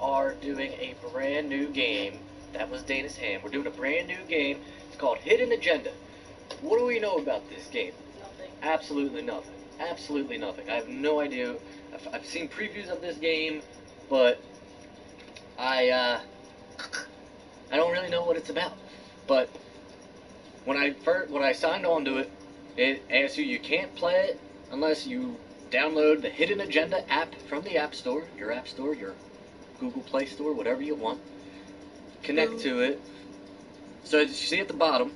are doing a brand new game. That was Dana's hand. We're doing a brand new game. It's called Hidden Agenda. What do we know about this game? Nothing. Absolutely nothing. Absolutely nothing. I have no idea. I've seen previews of this game, but I don't really know what it's about. But when I signed on to it, it asks you can't play it unless you download the Hidden Agenda app from the App Store, your Google Play Store, whatever you want. Connect to it. So as you see at the bottom,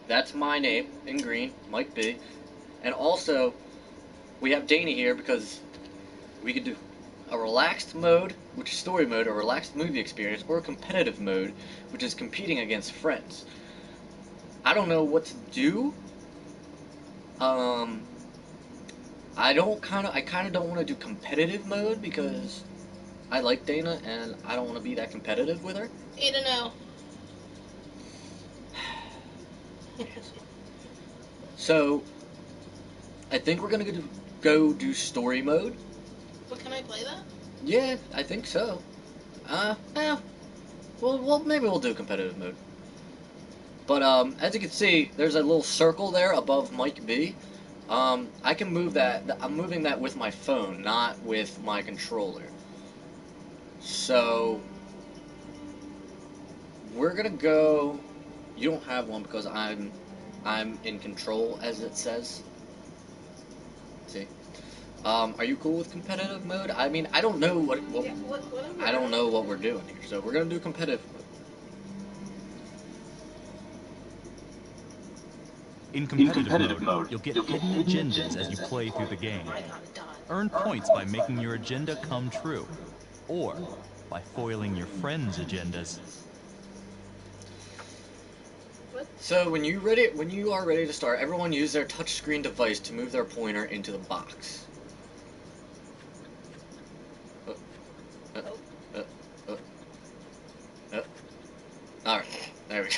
that's my name in green, Mike B. And also, we have Dana here because we could do a relaxed mode, which is story mode, a relaxed movie experience, or a competitive mode, which is competing against friends. I don't know what to do. I kind of don't want to do competitive mode because I like Dana and I don't want to be that competitive with her. 8-0. So, I think we're gonna go do story mode. But can I play that? Yeah, I think so. Well, maybe we'll do competitive mode. But as you can see, there's a little circle there above Mike B. I can move that. I'm moving that with my phone, not with my controller. So we're gonna go. You don't have one because I'm in control, as it says. See. Are you cool with competitive mode? I mean, I don't know what I don't know what we're doing here, so we're gonna do competitive mode. In competitive mode, you'll get hidden agendas as you play through the game. Earn points by making your agenda come true, or by foiling your friends' agendas. So when you are ready to start, everyone use their touchscreen device to move their pointer into the box. Alright, there we go.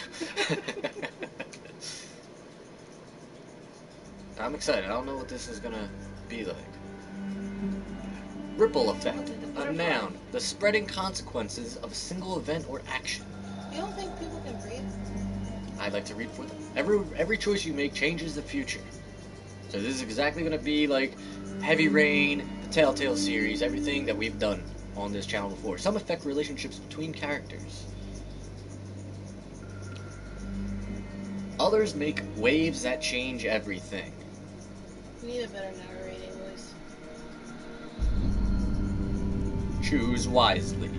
I'm excited. I don't know what this is gonna be like. Ripple effect. A noun. The spreading consequences of a single event or action. You don't think people can read? I'd like to read for them. Every choice you make changes the future. So this is exactly going to be like Heavy Rain, the Telltale series, everything that we've done on this channel before. Some affect relationships between characters. Others make waves that change everything. We need a better narrating voice. Choose wisely.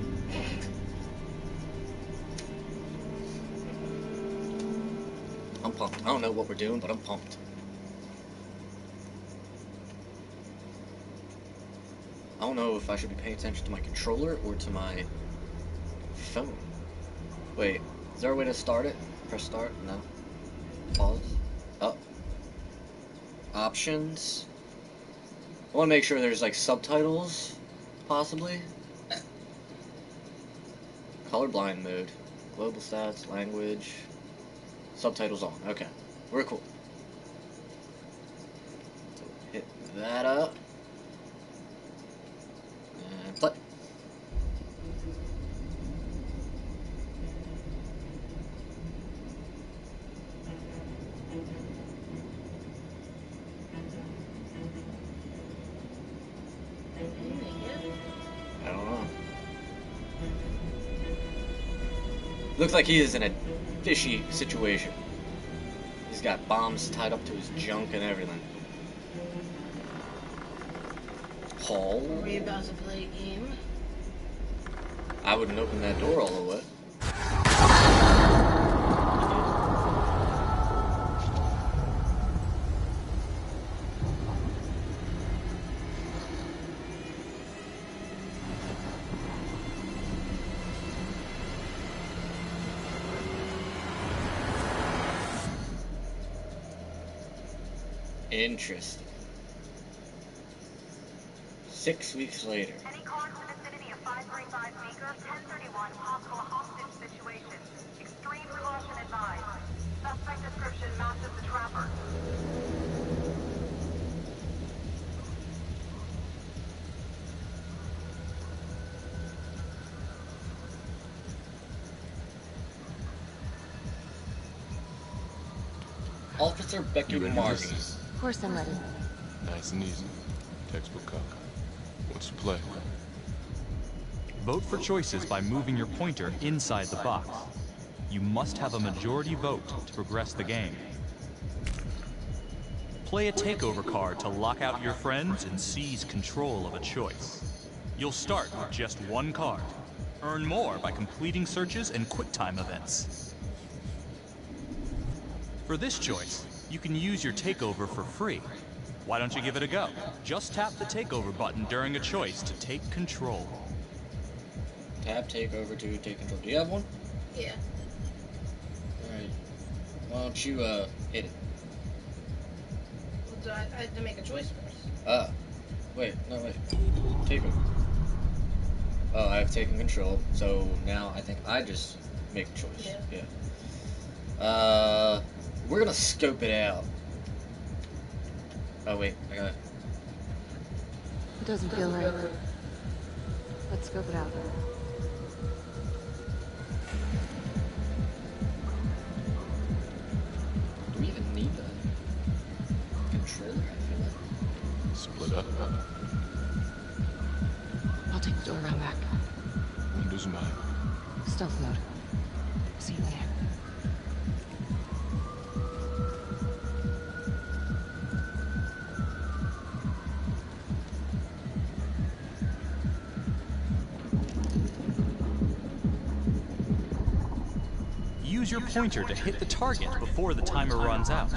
I'm pumped. I don't know what we're doing, but I'm pumped. I don't know if I should be paying attention to my controller or to my phone. Wait, is there a way to start it? Press start? No. Pause. Oh. Options. I want to make sure there's like subtitles, possibly. Colorblind mode. Global stats, language. Subtitles on. Okay. We're cool. So hit that up. And play. I don't know. Looks like he is in a fishy situation. He's got bombs tied up to his junk and everything. Hall. Are we about to play a game? I wouldn't open that door all the way. Interesting. 6 weeks later. Any cars in the vicinity of 535 Meeker, 1031, possible hostage situation. Extreme caution advised. Suspect description matches the trapper. Officer Becky You ready Marty. for this? Of course I'm ready. Nice and easy. Textbook cop. What's the play? Vote for choices by moving your pointer inside the box. You must have a majority vote to progress the game. Play a takeover card to lock out your friends and seize control of a choice. You'll start with just one card. Earn more by completing searches and QuickTime events. For this choice, you can use your takeover for free. Why don't you give it a go? Just tap the takeover button during a choice to take control. Tap takeover to take control. Do you have one? Yeah. Alright. Why don't you, hit it? Well, do I have to make a choice first. Wait. Takeover. Oh, I've taken control, so now I think I just make a choice. Yeah. We're gonna scope it out. Oh, wait, I got it. It doesn't feel right. Let's scope it out. Do we even need a controller? I feel like. Split up. I'll take the door around back. Windows mine. Stealth mode. See you later. Use your pointer to hit the target before the timer runs out.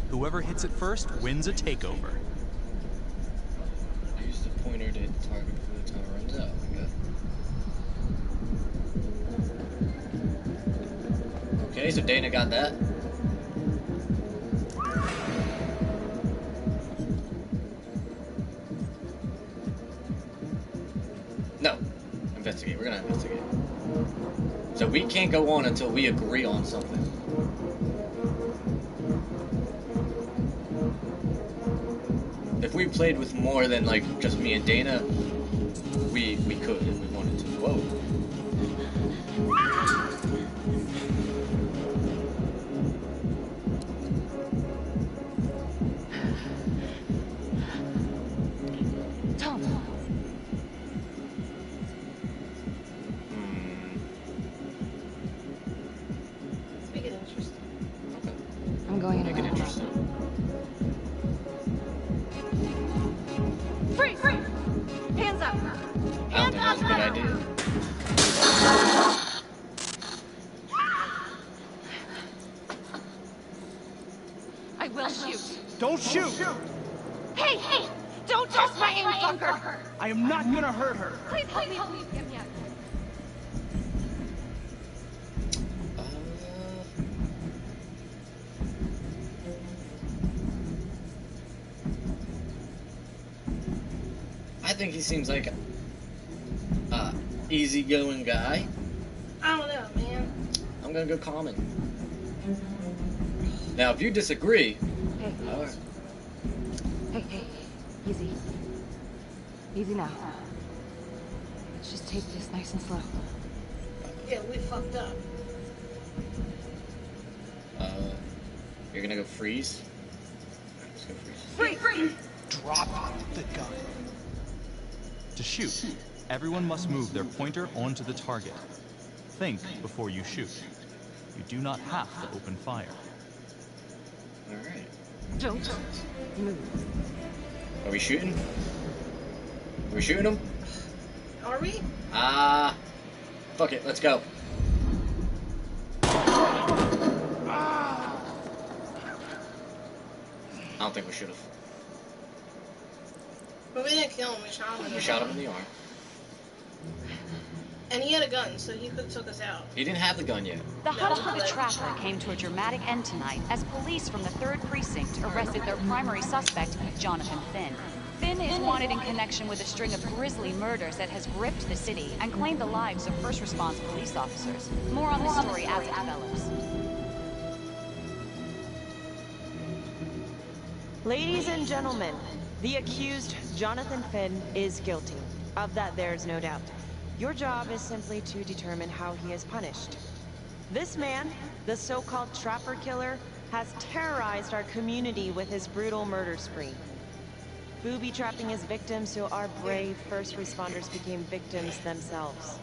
Whoever hits it first wins a takeover. Use the pointer to hit the target before the timer runs out. Okay, so Dana got that. No. Investigate. We're gonna investigate. So we can't go on until we agree on something. If we played with more than like just me and Dana, we could if we wanted to. Whoa. Tom. Let's make it interesting. Okay. I'm going in Make it alone. interesting. Freeze! Hands up! I don't think that's a good idea. I will shoot. Don't shoot! Hey! Don't test my aim, fucker! I am not gonna hurt her. Please help me get me out. I think he seems like a easygoing guy. I don't know, man. I'm gonna go common. Now, if you disagree, Hey. alright. Hey. Easy. Easy now. Let's just take this nice and slow. Yeah, we fucked up. You're gonna go freeze? Let's go freeze. Freeze! Drop the gun. To shoot, everyone must move their pointer onto the target. Think before you shoot. You do not have to open fire. Alright. Don't move. Are we shooting? Are we shooting him? Are we? Fuck it, let's go. I don't think we should have. But we didn't kill him, we shot him in the We shot him in the arm. And he had a gun, so he could have took us out. He didn't have the gun yet. The hunt for the Trapper came to a dramatic end tonight as police from the 3rd Precinct arrested their primary suspect, Jonathan Finn. Finn is wanted in connection with a string of grisly murders that has gripped the city and claimed the lives of first response police officers. More on this story as it develops. Ladies and gentlemen, the accused, Jonathan Finn, is guilty. Of that, there's no doubt. Your job is simply to determine how he is punished. This man, the so-called Trapper Killer, has terrorized our community with his brutal murder spree. Booby-trapping his victims so our brave first responders became victims themselves.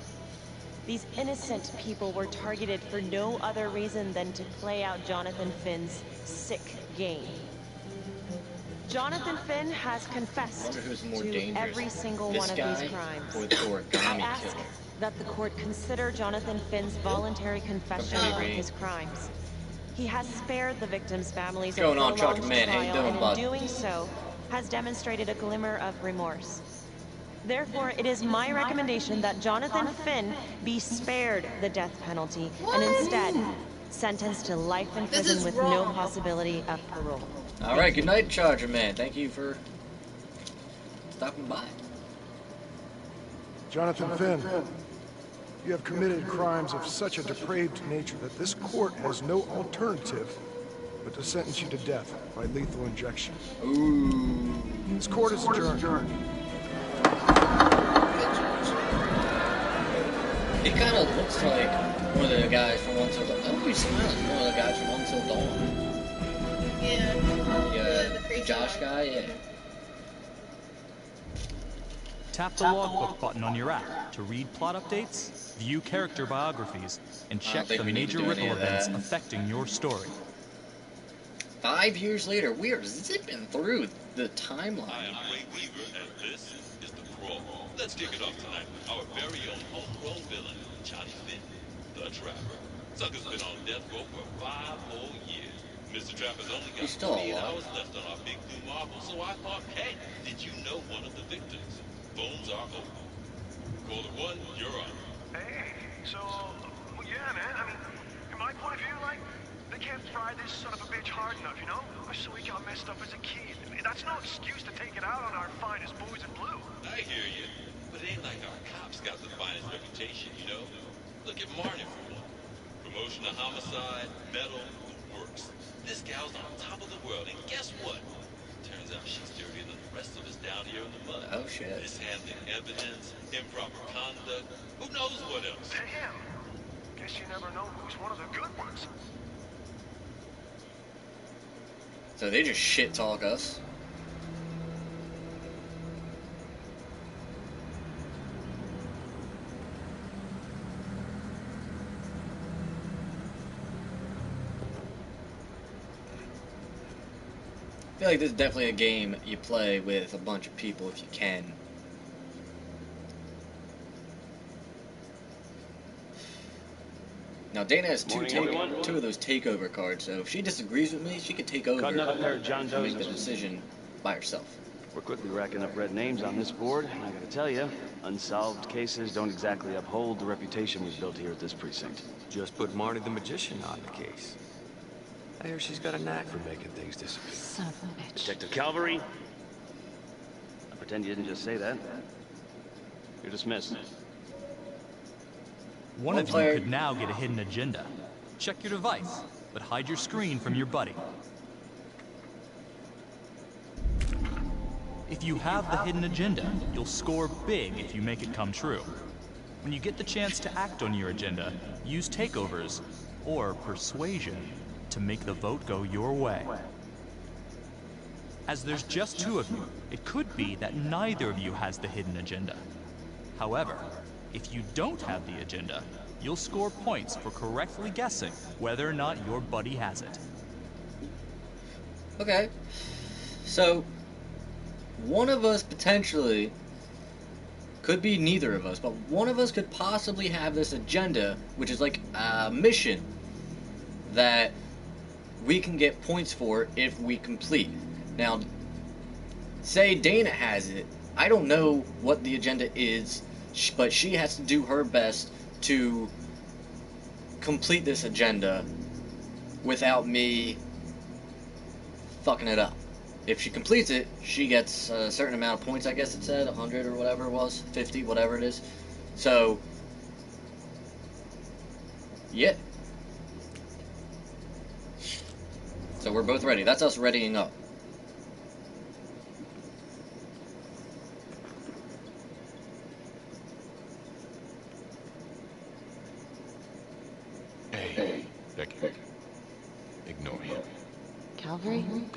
These innocent people were targeted for no other reason than to play out Jonathan Finn's sick game. Jonathan Finn has confessed to every single one of these crimes. I ask that the court consider Jonathan Finn's voluntary confession of his crimes. He has spared the victims' families a prolonged trial, and in doing so, has demonstrated a glimmer of remorse. Therefore, it is my recommendation that Jonathan Finn be spared the death penalty and instead sentenced to life in prison with no possibility of parole. All right, good night, Charger Man. Thank you for stopping by. Jonathan Finn, you have committed crimes of such a depraved nature that this court has no alternative but to sentence you to death by lethal injection. Ooh. This court is adjourned. He kind of looks like one of the guys from Until Dawn. Oh, he's smiling. One of the guys from Until Dawn. Yeah. The Josh guy, yeah. Tap the logbook button on your app to read plot updates, view character biographies, and check the major ripple events affecting your story. 5 years later, we are zipping through the timeline. I am Ray Weaver, and this is The Crawl. Let's kick it off tonight with our very own homegrown villain, Johnny Finn, the Trapper. Sucker's been on death row for 5 whole years. Mr. Trapper's only got 48 hours left on our big blue marble, so I thought, hey, did you know one of the victims? Phones are open. Caller 1, you're on. Hey, so, well, yeah, man, I mean, from my point of view, like, they can't fry this son of a bitch hard enough, you know? So he got messed up as a kid. I mean, that's no excuse to take it out on our finest boys in blue. I hear you, but it ain't like our cops got the finest reputation, you know? Look at Marty for one. Promotion to homicide, medal, the works. This gal's on top of the world, and guess what? Turns out she's dirtier than the rest of us down here in the mud. Oh, shit. Mishandling evidence, improper conduct, who knows what else? Damn. Guess you never know who's one of the good ones. So they just shit talk us. I feel like this is definitely a game you play with a bunch of people if you can. Now Dana has two of those takeover cards, so if she disagrees with me, she can take over and make the decision by herself. We're quickly racking up red names on this board, and I gotta tell you, unsolved cases don't exactly uphold the reputation we've built here at this precinct. Just put Marty the Magician on the case. I hear she's got a knack for making things disappear. Son of a bitch. Detective Calvary? I pretend you didn't just say that. You're dismissed. One of you could now get a hidden agenda. Check your device, but hide your screen from your buddy. If you have the hidden agenda, you'll score big if you make it come true. When you get the chance to act on your agenda, use takeovers or persuasion to make the vote go your way. As there's just 2 of you, it could be that neither of you has the hidden agenda. However, if you don't have the agenda, you'll score points for correctly guessing whether or not your buddy has it. Okay. So, one of us potentially, could be neither of us, but one of us could possibly have this agenda, which is like a mission that we can get points for if we complete. Now, say Dana has it. I don't know what the agenda is, but she has to do her best to complete this agenda without me fucking it up. If she completes it, she gets a certain amount of points, I guess it said, 100 or whatever it was, 50, whatever it is. So, yeah. So we're both ready. That's us readying up. Hey, Becky. Ignore him.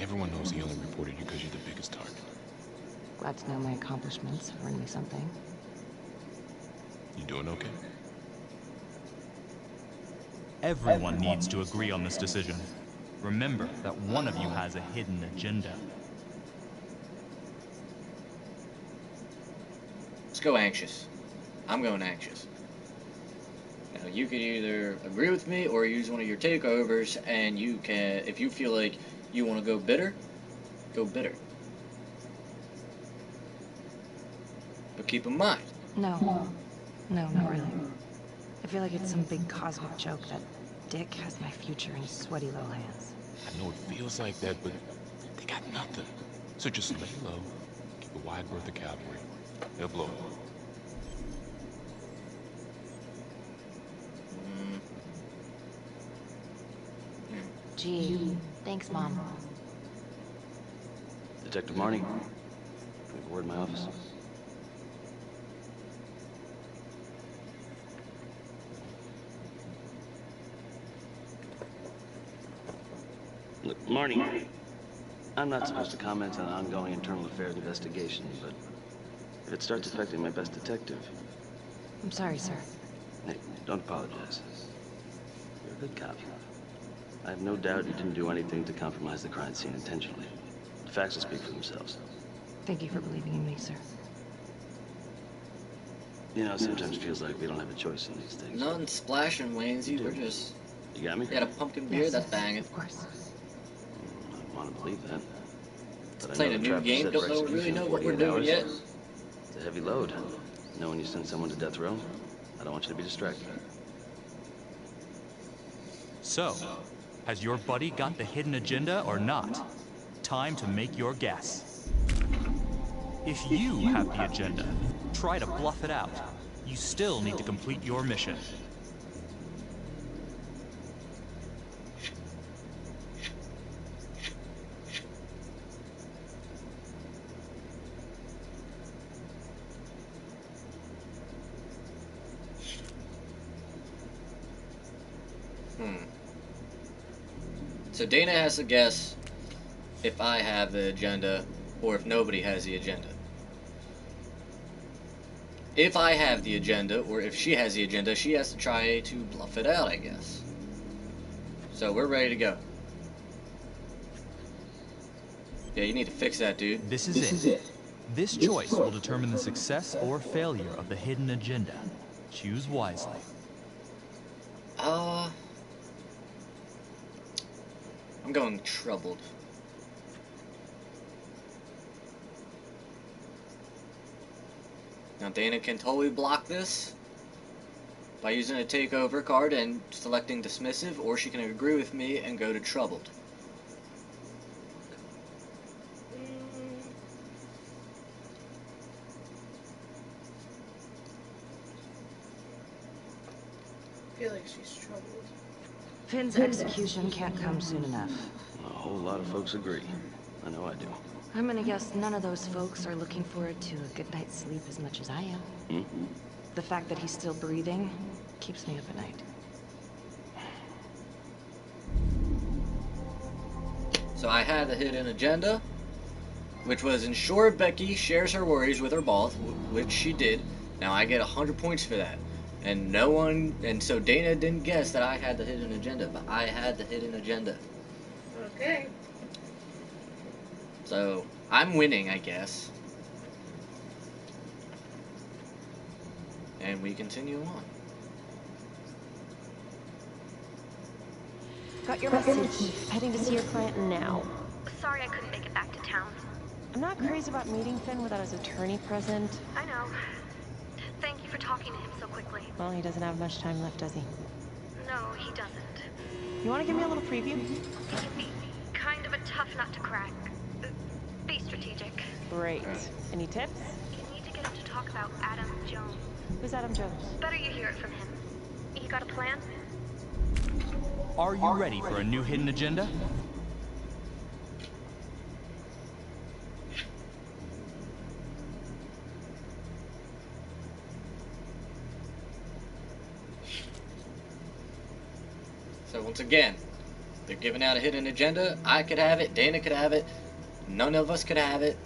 Everyone knows he only reported you because you're the biggest target. Glad to know my accomplishments have earned me something. You doing okay? Everyone needs to agree on this decision. Remember that one of you has a hidden agenda. Let's go anxious. I'm going anxious. Now, you could either agree with me or use one of your takeovers, and you can, if you feel like you want to go bitter, go bitter. But keep in mind. No, not really. I feel like it's some big cosmic joke that Dick has my future in sweaty little hands. I know it feels like that, but they got nothing. So just lay low, keep a wide berth of cavalry. They'll blow it. Gee, thanks, Mom. Detective Marnie, we have a word in my office. Look, Marnie, I'm not supposed to comment on ongoing internal affairs investigation, but if it starts affecting my best detective... I'm sorry, sir. Hey, don't apologize. You're a good cop. I have no doubt you didn't do anything to compromise the crime scene intentionally. The facts will speak for themselves. Thank you for believing in me, sir. You know, sometimes it feels like we don't have a choice in these things. Nothing splashing, Waynesy. We're just... You got me? Got a pumpkin beer? Yes, That's banging. of course. I want to believe that. But I Playing know a the new trap is game, set don't for know, really execution know in what we're 48 doing hours. yet. It's a heavy load. Knowing you send someone to death row, I don't want you to be distracted. So, has your buddy got the hidden agenda or not? Time to make your guess. If you have the agenda, try to bluff it out. You still need to complete your mission. So Dana has to guess if I have the agenda or if nobody has the agenda. If I have the agenda or if she has the agenda, she has to try to bluff it out, I guess. So we're ready to go. Yeah, you need to fix that, dude. This is it. This choice will determine the success or failure of the hidden agenda. Choose wisely. I'm going troubled. Now Dana can totally block this by using a takeover card and selecting dismissive, or she can agree with me and go to troubled. I feel like she's troubled. Finn's execution can't come soon enough. A whole lot of folks agree. I know I do. I'm gonna guess none of those folks are looking forward to a good night's sleep as much as I am. Mm-hmm. The fact that he's still breathing keeps me up at night. So I had the hidden agenda, which was ensure Becky shares her worries with her boss, which she did. Now I get 100 points for that. And so Dana didn't guess that I had the hidden agenda, but I had the hidden agenda. Okay. So I'm winning, I guess. And we continue on. Got your message. Heading to see your client now. Sorry I couldn't make it back to town. I'm not crazy about meeting Finn without his attorney present. I know. Thank you for talking to him so quickly. Well, he doesn't have much time left, does he? No, he doesn't. You want to give me a little preview? He can be kind of a tough nut to crack. Be strategic. Great. Any tips? You need to get him to talk about Adam Jones. Who's Adam Jones? Better you hear it from him. You got a plan? Are you ready for a new hidden agenda? So once again, They're giving out a hidden agenda. I could have it. Dana could have it. None of us could have it.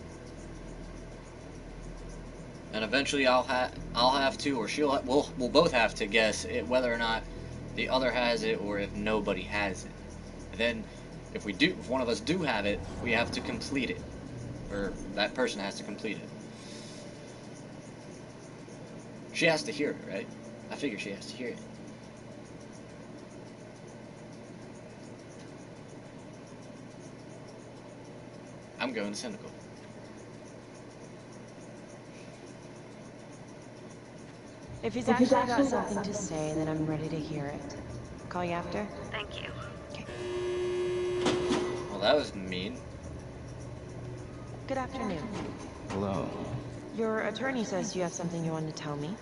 And eventually I'll have to, or we'll both have to guess whether or not the other has it, or if nobody has it. And then if one of us do have it, we have to complete it. Or that person has to complete it. She has to hear it, right? I figure she has to hear it. I'm going to cynical. If he's actually got something to say, then I'm ready to hear it. Call you after? Thank you. Okay. Well, that was mean. Good afternoon. Hello. Your attorney says you have something you want to tell me.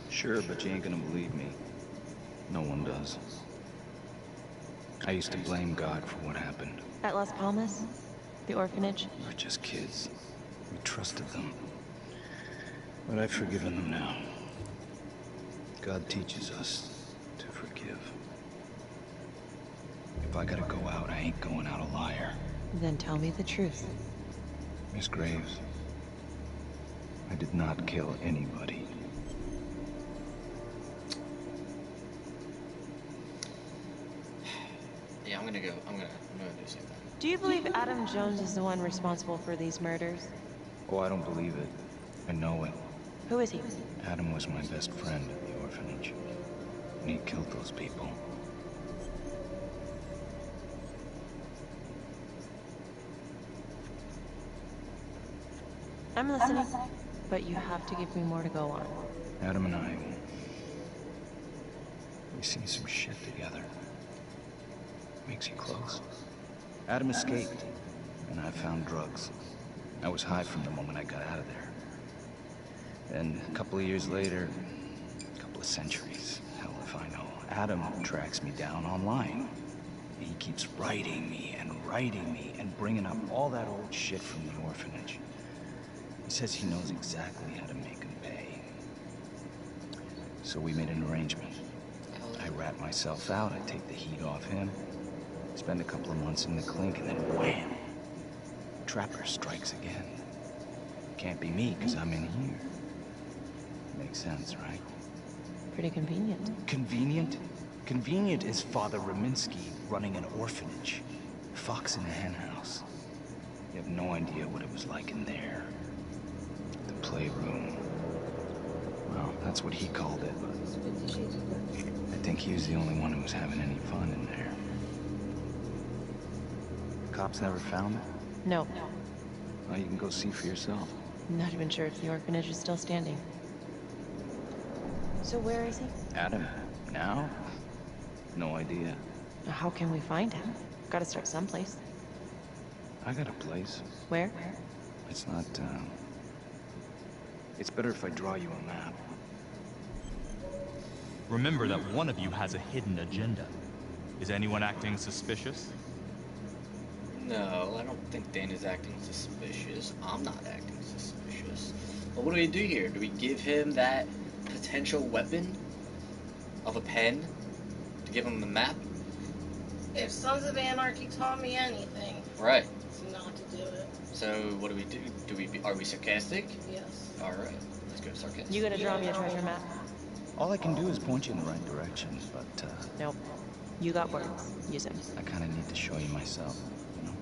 Sure, but you ain't gonna believe me. No one does. I used to blame God for what happened. At Las Palmas? The orphanage? We were just kids. We trusted them. But I've forgiven them now. God teaches us to forgive. If I gotta go out, I ain't going out a liar. Then tell me the truth. Miss Graves, I did not kill anybody. Yeah, I'm gonna do something. Do you believe Adam Jones is the one responsible for these murders? Oh, I don't believe it. I know it. Who is he? Adam was my best friend at the orphanage. And he killed those people. I'm listening, but you have to give me more to go on. Adam and I, we seen some shit together. Makes you close. Adam escaped, and I found drugs. I was high from the moment I got out of there. And a couple of years later, a couple of centuries, hell if I know, Adam tracks me down online. He keeps writing me and bringing up all that old shit from the orphanage. He says he knows exactly how to make him pay. So we made an arrangement. I rat myself out, I take the heat off him, spend a couple of months in the clink, and then wham! Trapper strikes again. Can't be me, because I'm in here. Makes sense, right? Pretty convenient. Convenient? Convenient is Father Raminsky running an orphanage. Fox in the henhouse. You have no idea what it was like in there. The playroom. Well, that's what he called it. I think he was the only one who was having any fun in there. Cops never found it? No. Well, you can go see for yourself. I'm not even sure if the orphanage is still standing. So where is he? Adam? Now? No idea. How can we find him? Gotta start someplace. I got a place. Where? It's not, it's better if I draw you a map. Remember that one of you has a hidden agenda. Is anyone acting suspicious? No, I don't think Dana's acting suspicious. I'm not acting suspicious. But what do we do here? Do we give him that potential weapon of a pen to give him the map? If Sons of Anarchy taught me anything, Right. it's not to do it. So what do we do? Are we sarcastic? Yes. All right. Let's go sarcastic. You gonna draw me a treasure map? All I can do is point you in the right direction, but, Nope. You got words. Use them. I kind of need to show you myself, you know?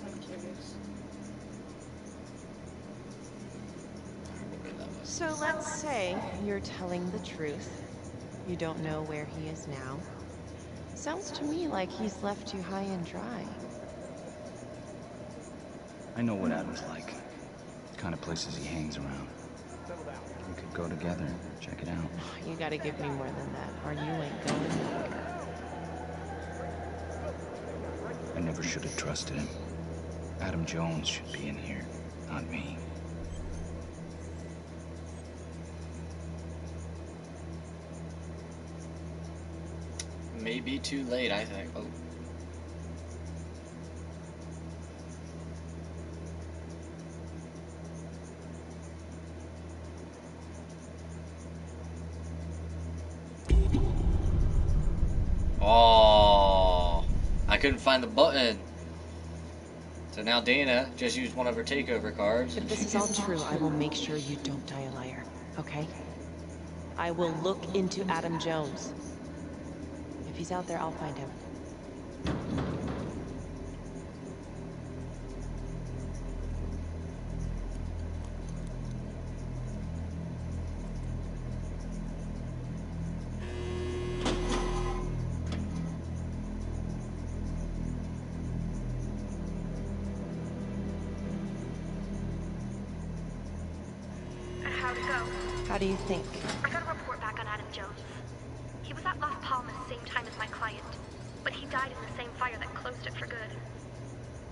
I'm curious. So let's say you're telling the truth. You don't know where he is now. Sounds to me like he's left you high and dry. I know what Adam's like. The kind of places he hangs around. We could go together, check it out. You gotta give me more than that, or you ain't going nowhere. I never should have trusted him. Adam Jones should be in here, not me. Maybe too late, I think. Oh. couldn't find the button. So now Dana just used one of her takeover cards. If this is all true, I will make sure you don't die a liar, okay? I will look into Adam Jones. If he's out there, I'll find him. How'd it go? How do you think? I got a report back on Adam Jones. He was at Las Palmas same time as my client, but he died in the same fire that closed it for good.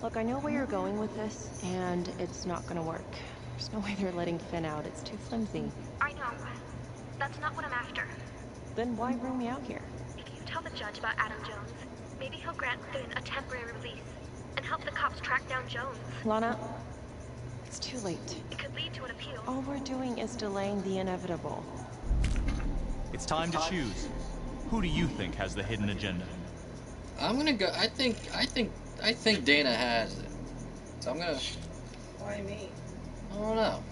Look, I know where you're going with this, and it's not gonna work. There's no way they're letting Finn out. It's too flimsy. I know. That's not what I'm after. Then why bring me out here? If you tell the judge about Adam Jones, maybe he'll grant Finn a temporary release and help the cops track down Jones. Lana, it's too late. It could lead to an appeal. All we're doing is delaying the inevitable. It's time to choose. Who do you think has the hidden agenda? I'm gonna go. I think Dana has it. So I'm gonna. Why me? I don't know.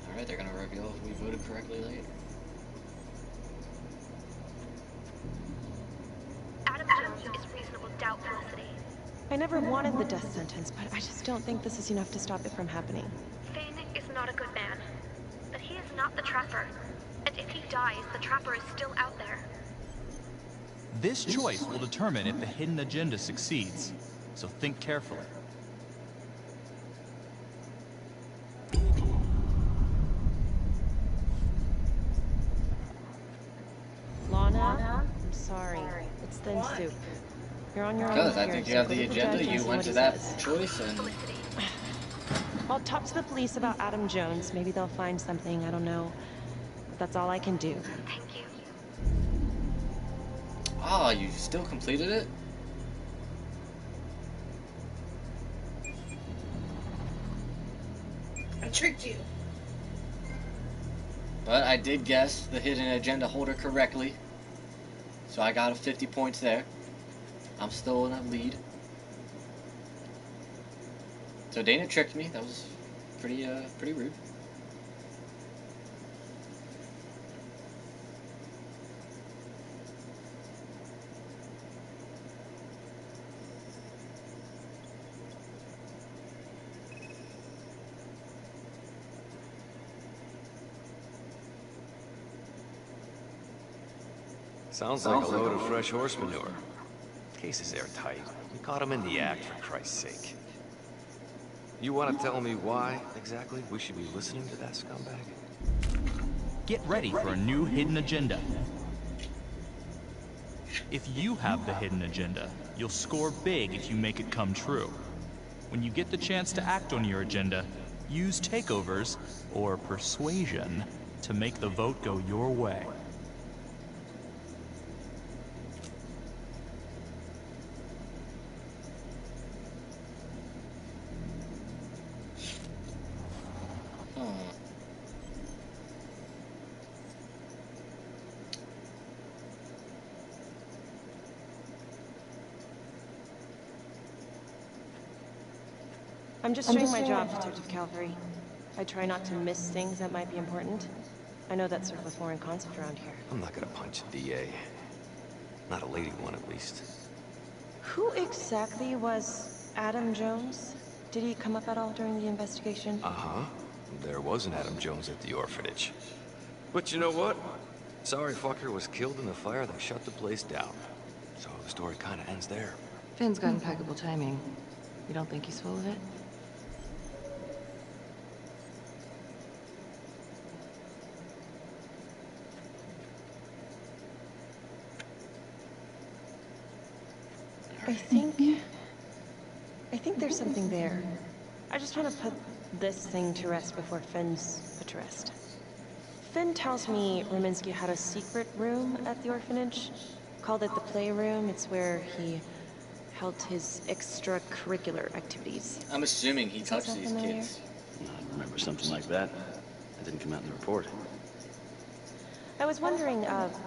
All right, they're gonna reveal if we voted correctly later. Adam Jones is reasonable doubt, Felicity. I never wanted the death sentence, but I just don't think this is enough to stop it from happening. Finn is not a good man, but he is not the Trapper. And if he dies, the Trapper is still out there. This choice will determine if the hidden agenda succeeds, so think carefully. Lana, I'm sorry. It's thin soup. You're on your own. Because I think you have the agenda. You went to that choice and. I'll talk to the police about Adam Jones. Maybe they'll find something. I don't know. But that's all I can do. Thank you. Ah, you still completed it? I tricked you. But I did guess the hidden agenda holder correctly. So I got a 50 points there. I'm still in a lead. So Dana tricked me. That was pretty rude. Sounds like a load of fresh horse manure. Case is airtight. We caught him in the act, for Christ's sake. You want to tell me why, exactly, we should be listening to that scumbag? Get ready for a new hidden agenda. If you have the hidden agenda, you'll score big if you make it come true. When you get the chance to act on your agenda, use takeovers or persuasion to make the vote go your way. I'm just doing my job, Detective Calvary. I try not to miss things that might be important. I know that's sort of a foreign concept around here. I'm not gonna punch a DA. Not a lady one, at least. Who exactly was Adam Jones? Did he come up at all during the investigation? Uh-huh. There was an Adam Jones at the orphanage. But you know what? Sorry fucker was killed in the fire that shut the place down. So the story kind of ends there. Finn's got impeccable timing. You don't think he's full of it? I think there's something there. I just want to put this thing to rest before Finn's put to rest. Finn tells me Rominsky had a secret room at the orphanage. Called it the playroom. It's where he held his extracurricular activities. I'm assuming he touched these kids. I remember something like that. That didn't come out in the report. I was wondering,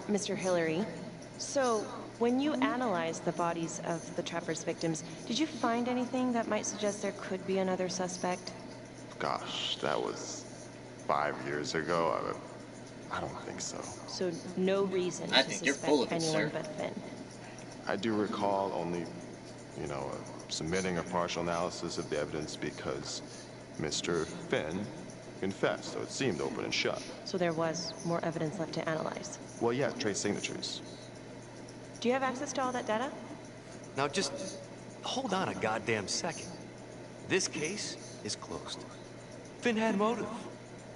Mr. Hillary, so when you analyzed the bodies of the Trapper's victims, did you find anything that might suggest there could be another suspect? Gosh, that was 5 years ago. I don't think so. So no reason I to think you're full suspect of it, anyone sir. but Finn. I do recall only, submitting a partial analysis of the evidence because Mr. Finn confessed, so it seemed open and shut. So there was more evidence left to analyze. Well, yeah, trace signatures. Do you have access to all that data? Now just hold on a goddamn second. This case is closed. Finn had motive.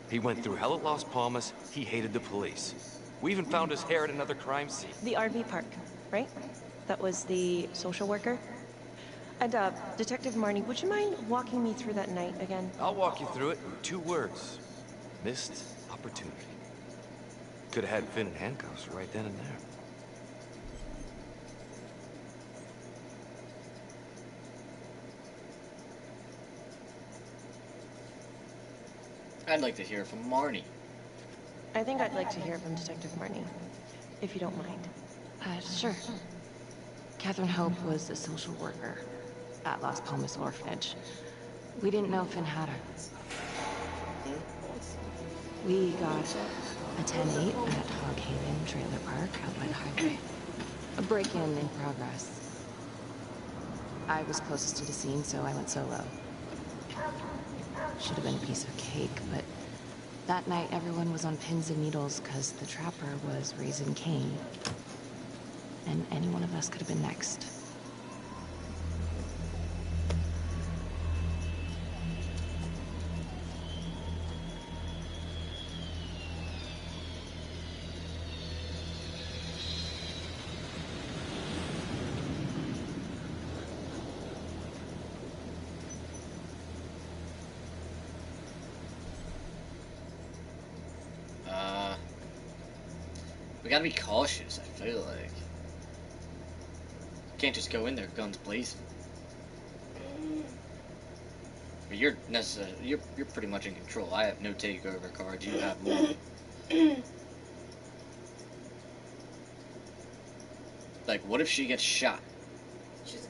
He went through hell at Las Palmas. He hated the police. We even found his hair at another crime scene. The RV park, right? That was the social worker? And, Detective Marnie, would you mind walking me through that night again? I'll walk you through it in 2 words. Missed opportunity. Could have had Finn in handcuffs right then and there. I'd like to hear from Marnie. I think I'd like to hear from Detective Marnie, if you don't mind. Sure. Catherine Hope was a social worker at Las Palmas Orphanage. We didn't know Finn had her. We got a 10-8 at Hog Haven Trailer Park out by the highway. A break-in in progress. I was closest to the scene, so I went solo. Should have been a piece of cake, but that night everyone was on pins and needles because the Trapper was raising Cain. And any one of us could have been next. We gotta be cautious, I feel like. Can't just go in there guns blazing. But you're pretty much in control. I have no takeover cards, you have more. Like, what if she gets shot? She's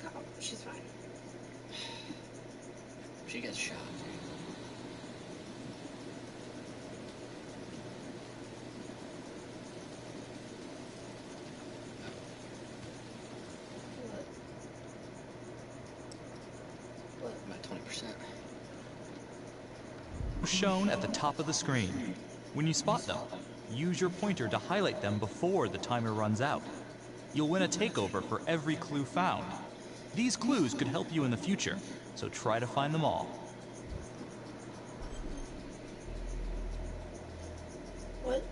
fine. She gets shot. I'm at 20%. Shown at the top of the screen. When you spot them, use your pointer to highlight them before the timer runs out. You'll win a takeover for every clue found. These clues could help you in the future, so try to find them all. What?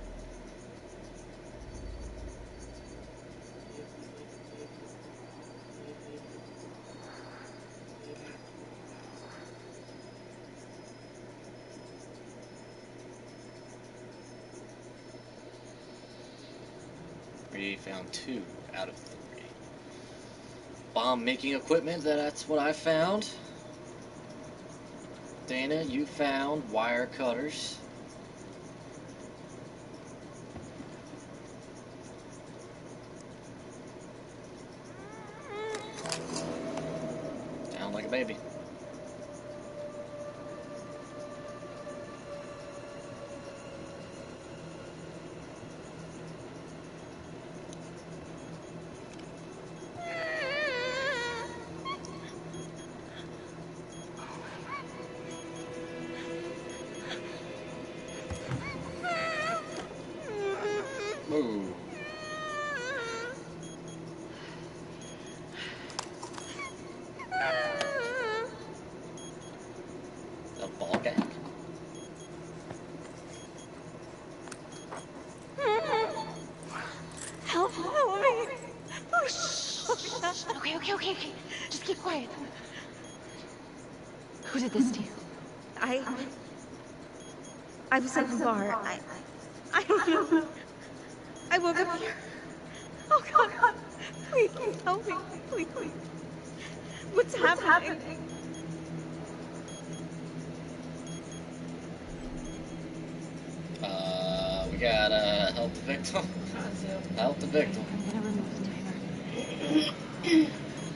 We found 2 out of 3. Bomb making equipment, that's what I found. Dana, you found wire cutters. Sound like a baby. Ooh. A ball gag. Help me! Oh, shh. Okay. Just keep quiet. Who did this to you? I was at the bar. I don't know. I woke up here. Oh, God. Please, help me. Please. What's happening? gotta help the victim. Help the victim. I'm gonna remove the timer.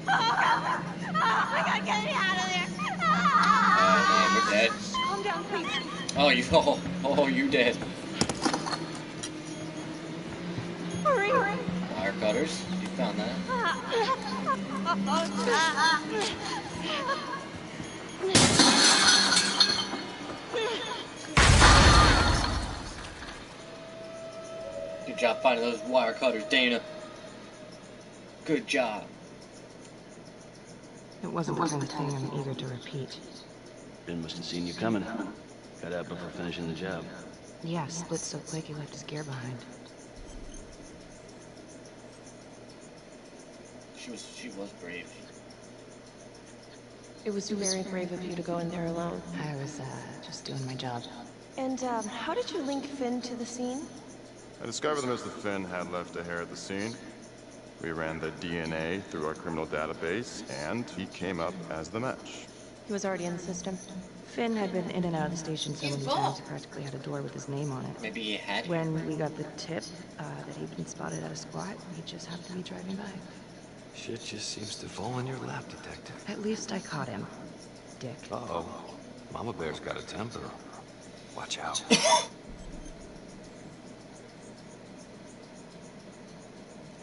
Oh my god, get me out of there! Oh man, we're dead. Calm down, please. Oh, you dead. Hurry! Wire cutters. You found that. Good job finding those wire cutters, Dana. Good job. It wasn't the kind of thing I'm eager to repeat. Ben must have seen you coming. Got out before finishing the job. Yeah, split so quick he left his gear behind. She was brave. It was very brave of you to go in there alone. I was, just doing my job. And, how did you link Finn to the scene? I discovered that Mr. Finn had left a hair at the scene. We ran the DNA through our criminal database, and he came up as the match. He was already in the system. Finn had been in and out of the station so many times he practically had a door with his name on it. Maybe he had. When we got the tip that he'd been spotted at a squat, he just happened to be driving by. Shit just seems to fall in your lap, Detective. At least I caught him, Dick. Uh-oh. Mama Bear's got a temper. Watch out.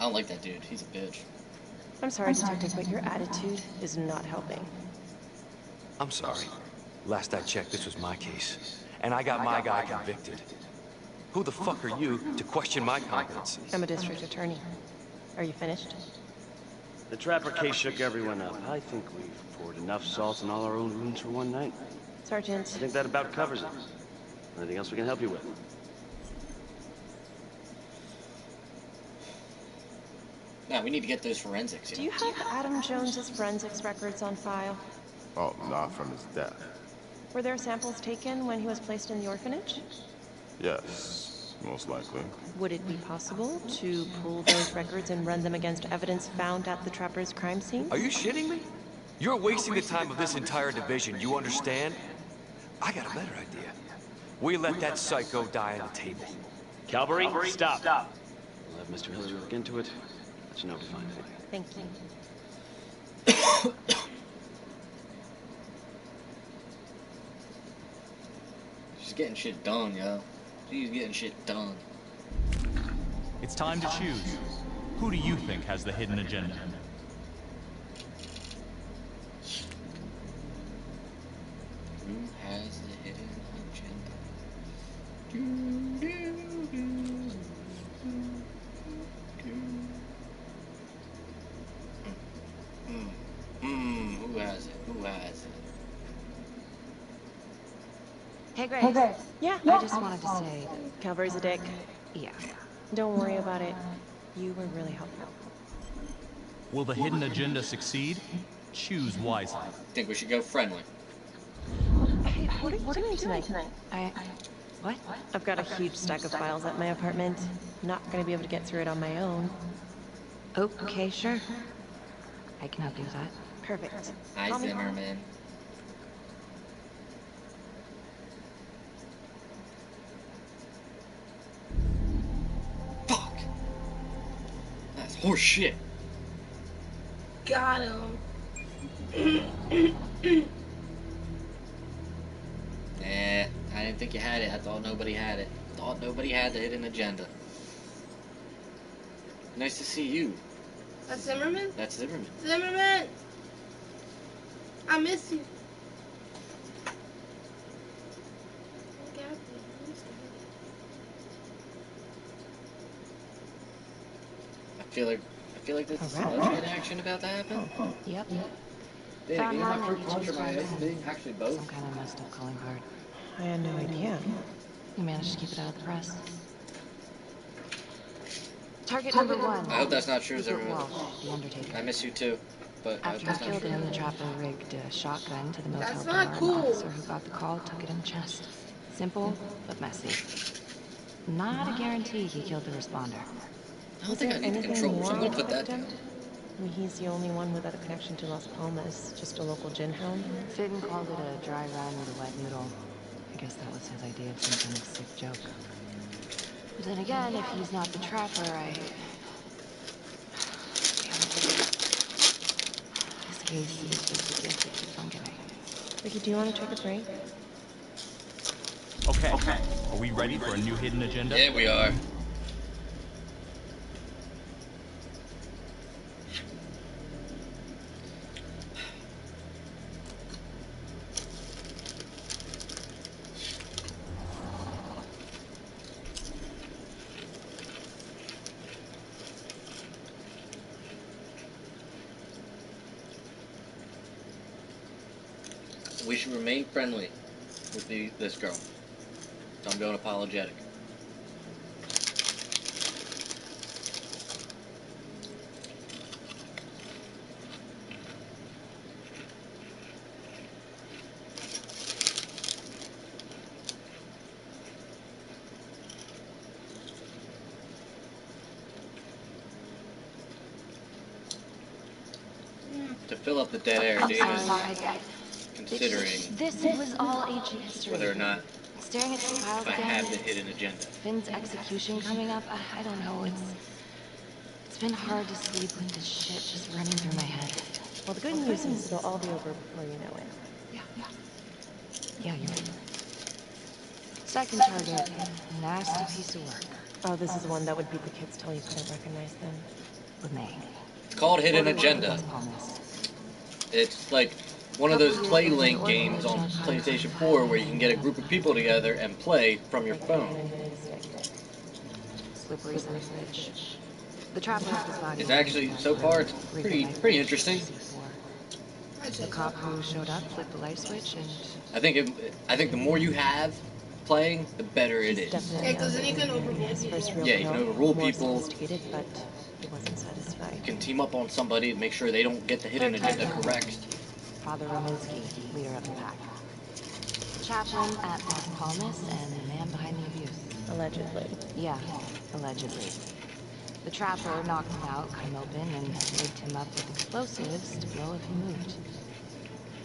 I don't like that dude. He's a bitch. I'm sorry, Detective, but your attitude is not helping. I'm sorry. Last I checked, this was my case. And I got my guy convicted. Who the fuck are you to question my competence? I'm a district attorney. Are you finished? The Trapper case shook everyone up. I think we've poured enough salt in all our own wounds for one night. Sergeant. I think that about covers it. Anything else we can help you with? Now, we need to get those forensics. Do you have Adam Jones's forensics records on file? Oh, not from his death. Were there samples taken when he was placed in the orphanage? Yes, most likely. Would it be possible to pull those records and run them against evidence found at the Trapper's crime scene? Are you shitting me? You're wasting the time of this entire division, you understand? I got a better idea. We let that psycho die on the table. Cavalry, stop. We'll have Mr. Hillary look into it. Let you know if we find anything. Thank you. She's getting shit done, yo. She's getting shit done. It's time to choose. Who do you think has the hidden agenda? Who has the hidden agenda? Who has it? Who has it? Hey, Grace. Yeah. I just wanted to say that... Calvary's a dick. Yeah. Don't worry about it. You were really helpful. Will the hidden agenda succeed? Choose wisely. Think we should go friendly. Hey, what are you doing tonight? What? I've got a huge stack of files at my apartment. Not gonna be able to get through it on my own. Okay, sure. I can help you with that. Perfect. Hi, Zimmerman. Fuck! That's horse shit. Got him. Nah, I didn't think you had it. I thought nobody had it. Thought nobody had the hidden agenda. Nice to see you. That's Zimmerman? That's Zimmerman. Zimmerman! I miss you. I feel like there's some legit action about to happen. Yep. Dang, Found you know, one my and fruit you punch or chose my one. ice thing? Actually, both. Some kind of messed up calling card. I had no idea. You managed to keep it out of the press. Target number 1. I hope that's not true, Rupert Zimmerman. Walsh, the Undertaker. I miss you too, but I hope After that's he not killed true. him, the Trapper rigged a shotgun to the motel That's bar. not An cool. officer who got the call took it in the chest. Simple, but messy. Not a guarantee he killed the responder. I don't think I need the controller, so I'm gonna put that down. I mean, he's the only one without a connection to Las Palmas, just a local gin hound. Finn called it a dry run with a wet noodle. I guess that was his idea of some kind of sick joke. But then again, if he's not the trapper, This case is just a gift that keeps on giving. Ricky, do you want to take a break? Okay. Are we ready for a new hidden agenda? Yeah, we are. We should remain friendly with this girl. I'm going apologetic. To fill up the dead air, David, considering This was all ancient history. whether or not Staring at the files I again. have the hidden agenda. Finn's execution coming up. I don't know. It's been hard to sleep with this shit just running through my head. Well, the good news is it'll all be over before you know it. Yeah, you're right. Second target, nasty piece of work. Oh, this is the one that would beat the kids till you couldn't recognize them. With me. It's called Hidden Agenda. It's like one of those PlayLink games on PlayStation 4 where you can get a group of people together and play from your phone. Slippery son of a bitch. The trapper left his body. It's actually, so far, it's pretty interesting. The cop who showed up flipped the light switch and... I think the more you have playing, the better it is. Yeah, because then you can overrule people. Yeah, you can overrule people. But he wasn't satisfied. You can team up on somebody and make sure they don't get the hidden agenda correct. Father Rominsky, leader of the pack. Chaplain at Las Palmas and the man behind the abuse. Allegedly. Yeah, allegedly. The trapper knocked him out, cut him open, and rigged him up with explosives to blow if he moved.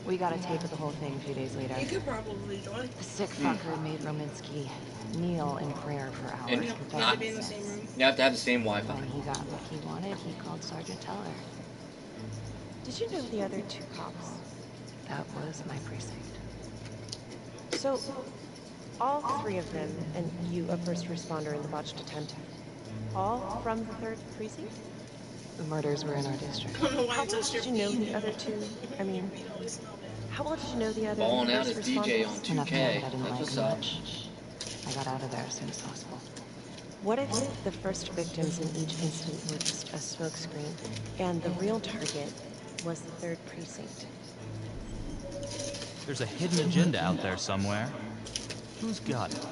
We got a tape of the whole thing a few days later. You could probably join. The sick fucker made Rominsky kneel in prayer for hours. And with not, all be in the same room. you have to have the same Wi-Fi. When he got what he wanted, he called Sergeant Teller. Did you know the other two cops? That was my precinct. So, all three of them, and you, a first responder in the botched attempt, all from the 3rd precinct? The murders were in our district. How well did you know the other two? I mean, how well did you know the other Balling out as first DJ on responders? 2K. Enough to know that I didn't That's like what's him up. much. I got out of there as soon as possible. What if the first victims in each incident were just a smokescreen, and the real target was the 3rd precinct? There's a hidden agenda out there somewhere. Who's got it?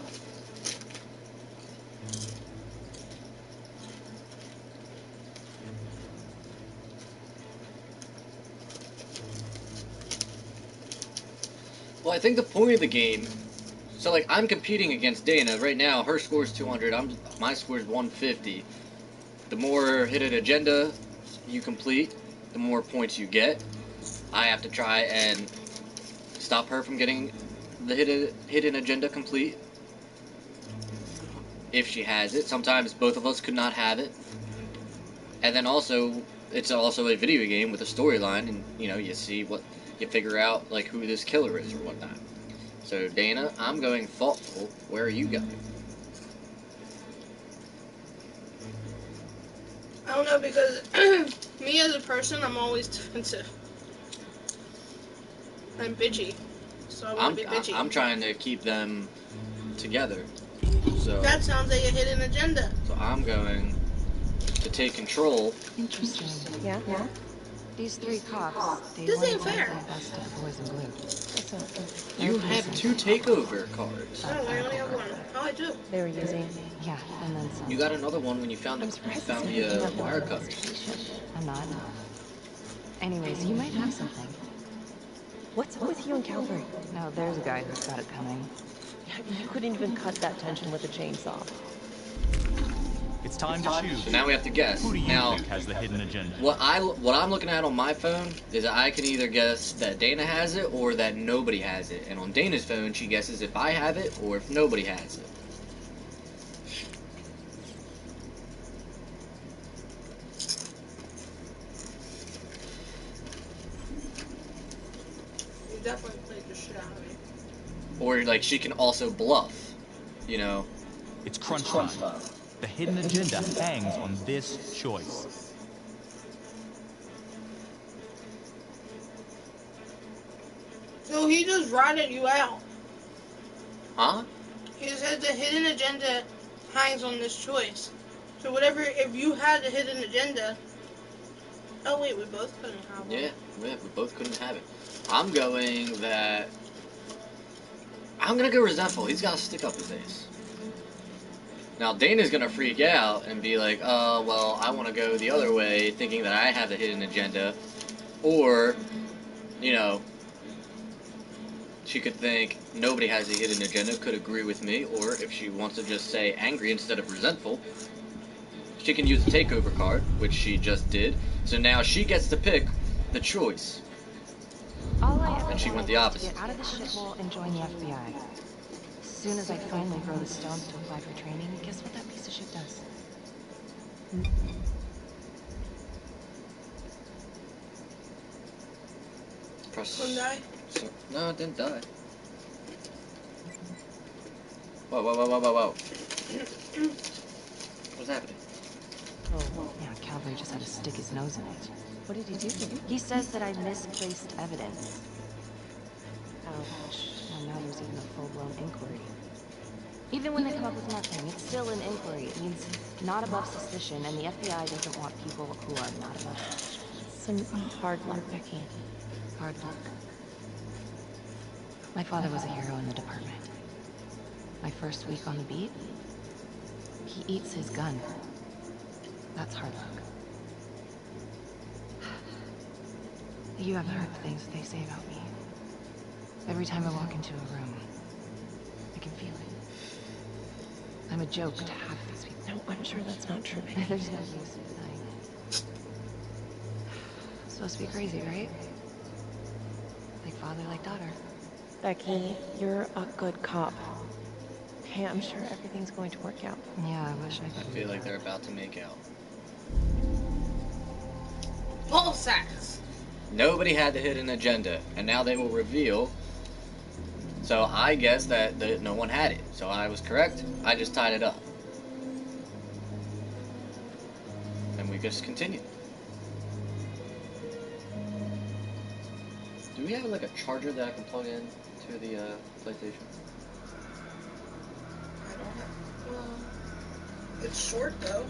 Well, I think the point of the game, so like I'm competing against Dana right now. Her score is 200. My score is 150. The more hidden agenda you complete, the more points you get. I have to try and stop her from getting the hidden agenda complete. If she has it, sometimes both of us could not have it. And then also, it's also a video game with a storyline, and you see what. You figure out like who this killer is or whatnot. So Dana, I'm going thoughtful. Where are you going? I don't know, because me as a person, I'm always defensive. I'm bitchy. So I want to be bitchy. I'm trying to keep them together. So that sounds like a hidden agenda. So I'm going to take control. Interesting. Yeah? These 3 cops, they This wanted ain't to fair. have the best of the boys in blue. You have 2 takeover cards. No, I only have 1. Oh, I do. They were using... Yeah, and then some. You got another one when you found the wire cutters. I'm not. Anyways, you might have something. What's up with you and Calvary? No, there's a guy who's got it coming. You couldn't even cut that tension with a chainsaw. It's time to choose. So now we have to guess. Who do you Now, think has the hidden agenda? what I'm looking at on my phone is I can either guess that Dana has it or that nobody has it. And on Dana's phone, she guesses if I have it or if nobody has it. definitely played the shit out of me. Or, like, she can also bluff, you know? It's crunch time. The hidden agenda hangs on this choice. So he just ratted you out. Huh? He said the hidden agenda hangs on this choice. So whatever, if you had the hidden agenda... Oh wait, we both couldn't have one. Yeah, we both couldn't have it. I'm going to go resentful. He's got to stick up his ace. Now, Dana's going to freak out and be like, well, I want to go the other way, thinking that I have the hidden agenda. Or, you know, she could think nobody has a hidden agenda, could agree with me. Or if she wants to just say angry instead of resentful, she can use the takeover card, which she just did. So now she gets to pick the choice. And she went the opposite. Get out of the shithole and join the FBI. As soon as I finally grow the stones to apply for training, guess what that piece of shit does? Didn't die? No, it didn't die. Whoa. What's happening? Oh, yeah, Calvary just had to stick his nose in it. What did he do to you? He says that I misplaced evidence. Ouch. And now there's even a full-blown inquiry. Even when they come up with nothing, it's still an inquiry. It means not above suspicion, and the FBI doesn't want people who are not above suspicion. Some hard luck, Becky. Hard luck. My father was a hero in the department. My first week on the beat, he eats his gun. That's hard luck. You haven't heard the things that they say about me. Every time I walk into a room, I can feel it. I'm a joke to half these people. No, I'm sure that's not true, Becky. There's no use in denying it. It's supposed to be crazy, right? Like father, like daughter. Becky, you're a good cop. Hey, I'm sure everything's going to work out. Yeah, I wish I could. I feel like they're about to make out. Ball sacks. Nobody had the hidden agenda, and now they will reveal. So I guess that no one had it. So I was correct. I just tied it up. And we just continue. Do we have like a charger that I can plug in to the PlayStation? I don't have... Well... It's short, though.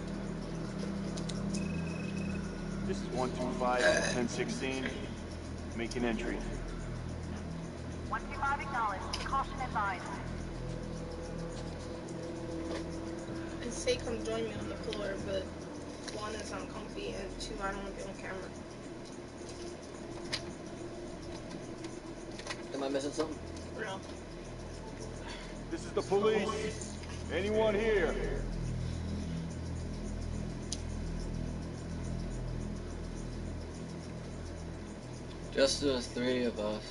This is 125-1016. Making entry. 125 acknowledged. Caution advised. And say come join me on the floor, but one, it's uncomfy, and two, I don't want to be on camera. Am I missing something? No. This is the police. Anyone here? Just the three of us.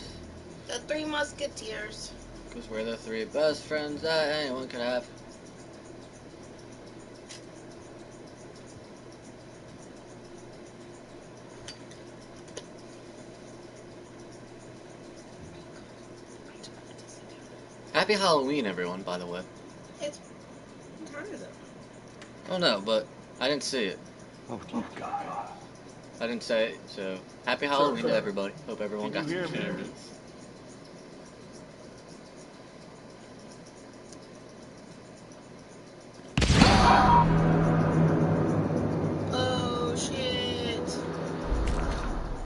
The Three Musketeers. Because we're the three best friends that anyone could have. Happy Halloween, everyone, by the way. It's... What time is it? Oh no, but I didn't see it. Oh, dear God. I didn't say it, so happy Halloween to everybody. Hope everyone got some candy. Oh, shit.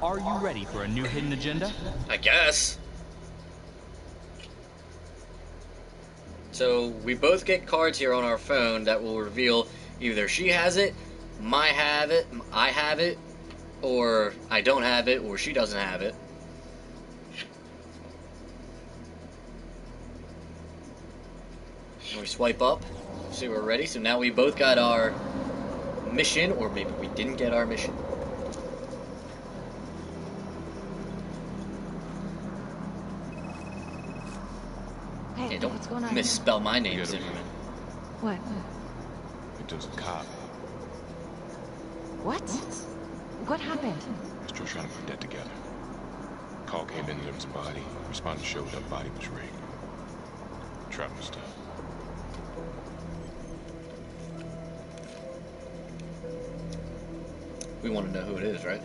Are you ready for a new hidden agenda? I guess. So we both get cards here on our phone that will reveal either she has it, I have it, or I don't have it, or she doesn't have it. And we swipe up, see we're ready. So now we both got our mission, or maybe we didn't get our mission. Hey, Hey, don't what's going on? misspell my name, Zimmerman. What? It was a cop. What? What happened? Still trying to put that together. Call came in, there was a body. Responder showed up, body was rigged. Trapper style. We want to know who it is, right?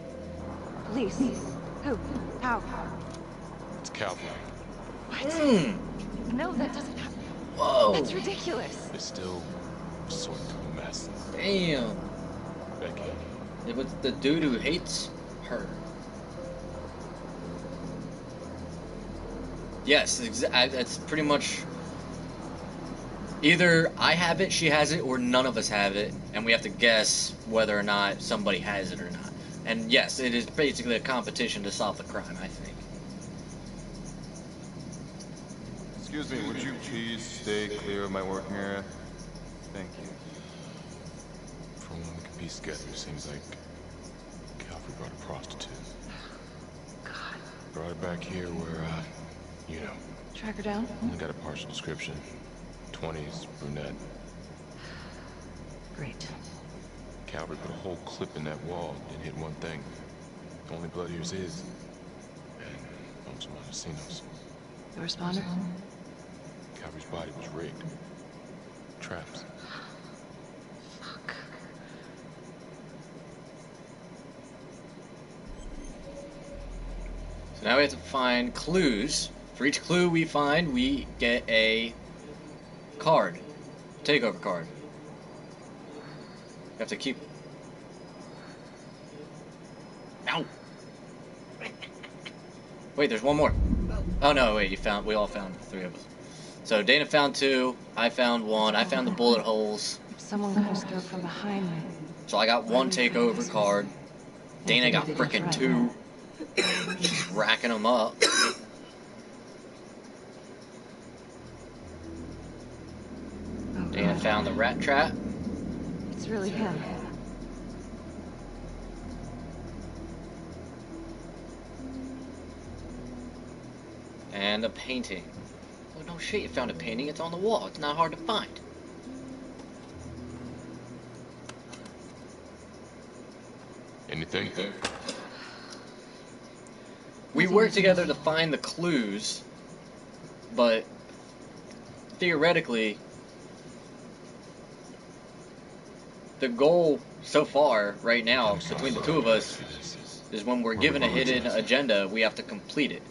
Police. Who? How? It's Calvary. What? No, that doesn't happen. Whoa. That's ridiculous. It's still sorting through the mess. Damn. Becky. It was the dude who hates her. Yes, it's pretty much either I have it, she has it, or none of us have it, and we have to guess whether or not somebody has it or not. And yes, it is basically a competition to solve the crime, I think. Excuse me, would you please stay clear of my working area? Thank you. From what we can piece together, it seems like Calvary brought a prostitute. God. Brought her back here where, you know. Track her down? Only got a partial description. 20s, brunette. Great. Calvary put a whole clip in that wall, didn't hit one thing. Only blood here's his. And some asesinos. The responder? Calvary's body was rigged. Traps. Fuck. So now we have to find clues. For each clue we find, we get a card. Takeover card. You have to keep... Ow! Wait, there's one more. Oh no, wait, we all found 3 of us. So Dana found 2, I found 1, I found the bullet holes. If someone comes through from behind me. So I got 1 takeover card. Dana got frickin' 2. She's racking them up. Dana found the rat trap. It's really him. And a painting. Oh no shit, you found a painting, it's on the wall. It's not hard to find. Anything? We worked together to find the clues, but theoretically, the goal so far, right now, between the 2 of us, is when we're given a hidden agenda, we have to complete it.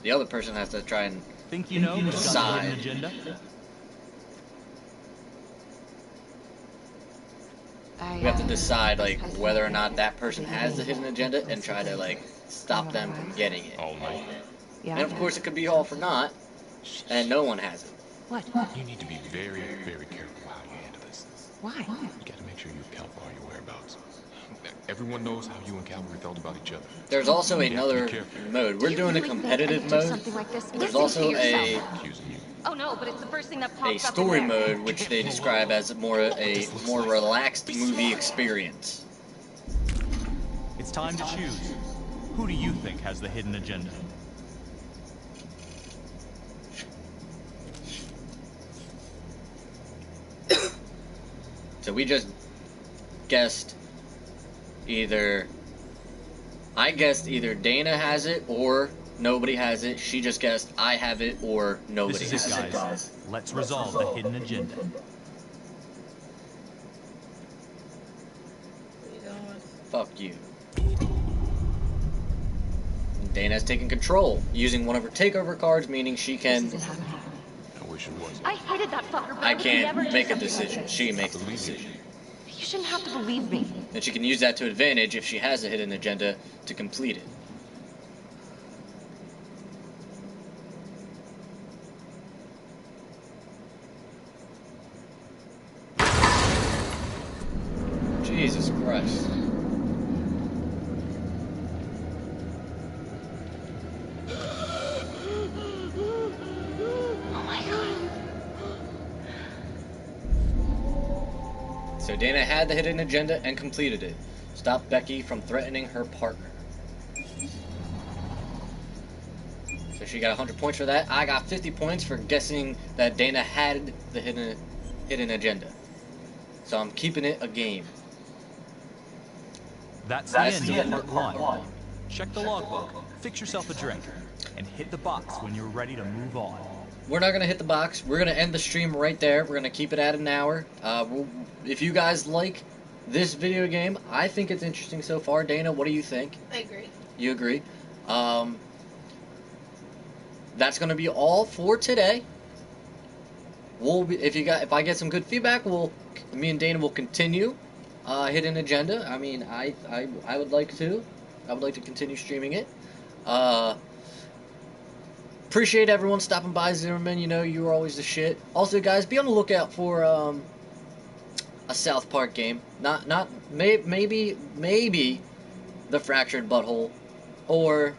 The other person has to try and think you know who's got a hidden agenda? We have to decide, like, whether or not that person has the hidden agenda and try to, like, stop them from getting it. All night. And of course it could be all for naught, and no one has it. What? You need to be very, very careful how you handle this. Why? You gotta make sure you account for all your whereabouts. Everyone knows how you and Calvary felt about each other. There's also another mode. We're doing a competitive mode. There's also a Oh no, but it's the first thing that pops up story in there. mode, which they describe as a more relaxed movie experience. It's time to choose. Who do you think has the hidden agenda? So we just guessed I guessed either Dana has it or nobody has it. She just guessed I have it or nobody has it. This is it, guys. Let's resolve the hidden agenda. Fuck you. Dana's taking control, using one of her takeover cards, meaning she can... I wish it was. I hated that fucker, but I would never can't do make a something decision. like this. She makes the decision. You shouldn't have to believe me. And she can use that to advantage if she has a hidden agenda to complete it. Jesus Christ. Oh my god. So Dana had the hidden agenda and completed it. Stop Becky from threatening her partner. So she got 100 points for that. I got 50 points for guessing that Dana had the hidden agenda. So I'm keeping it a game. That's the end of part 1. check the logbook, fix yourself a drink, and hit the box when you're ready to move on. We're not going to hit the box. We're going to end the stream right there. We're going to keep it at an hour. If you guys like this video game, I think it's interesting so far. Dana, what do you think? I agree. You agree? That's going to be all for today. If I get some good feedback, me and Dana will continue Hidden Agenda. I mean, I would like to. I would like to continue streaming it. Appreciate everyone stopping by, Zimmerman. You know, you were always the shit. Also, guys, be on the lookout for a South Park game. Maybe the Fractured Butthole or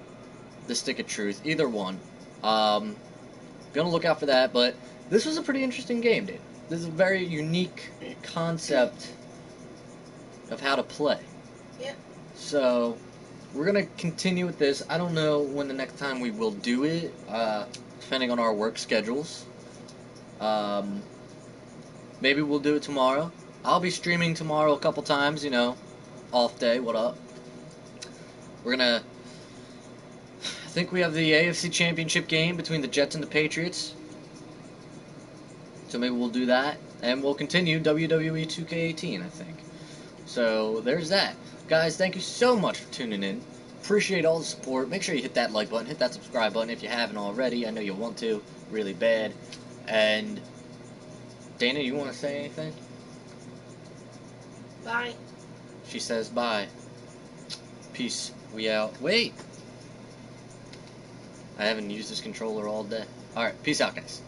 the Stick of Truth. Either one. Be on the lookout for that. But this was a pretty interesting game, dude. This is a very unique concept of how to play. Yeah. So we're gonna continue with this. I don't know when the next time we will do it, depending on our work schedules. Maybe we'll do it tomorrow. I'll be streaming tomorrow a couple times, you know, off day, what up. I think we have the AFC Championship game between the Jets and the Patriots. So maybe we'll do that. And we'll continue WWE 2K18, I think. So there's that. Guys, thank you so much for tuning in. Appreciate all the support. Make sure you hit that like button, hit that subscribe button if you haven't already. I know you want to, really bad. And Dana, you want to say anything? Bye. She says bye. Peace. We out. Wait! I haven't used this controller all day. Alright, peace out, guys.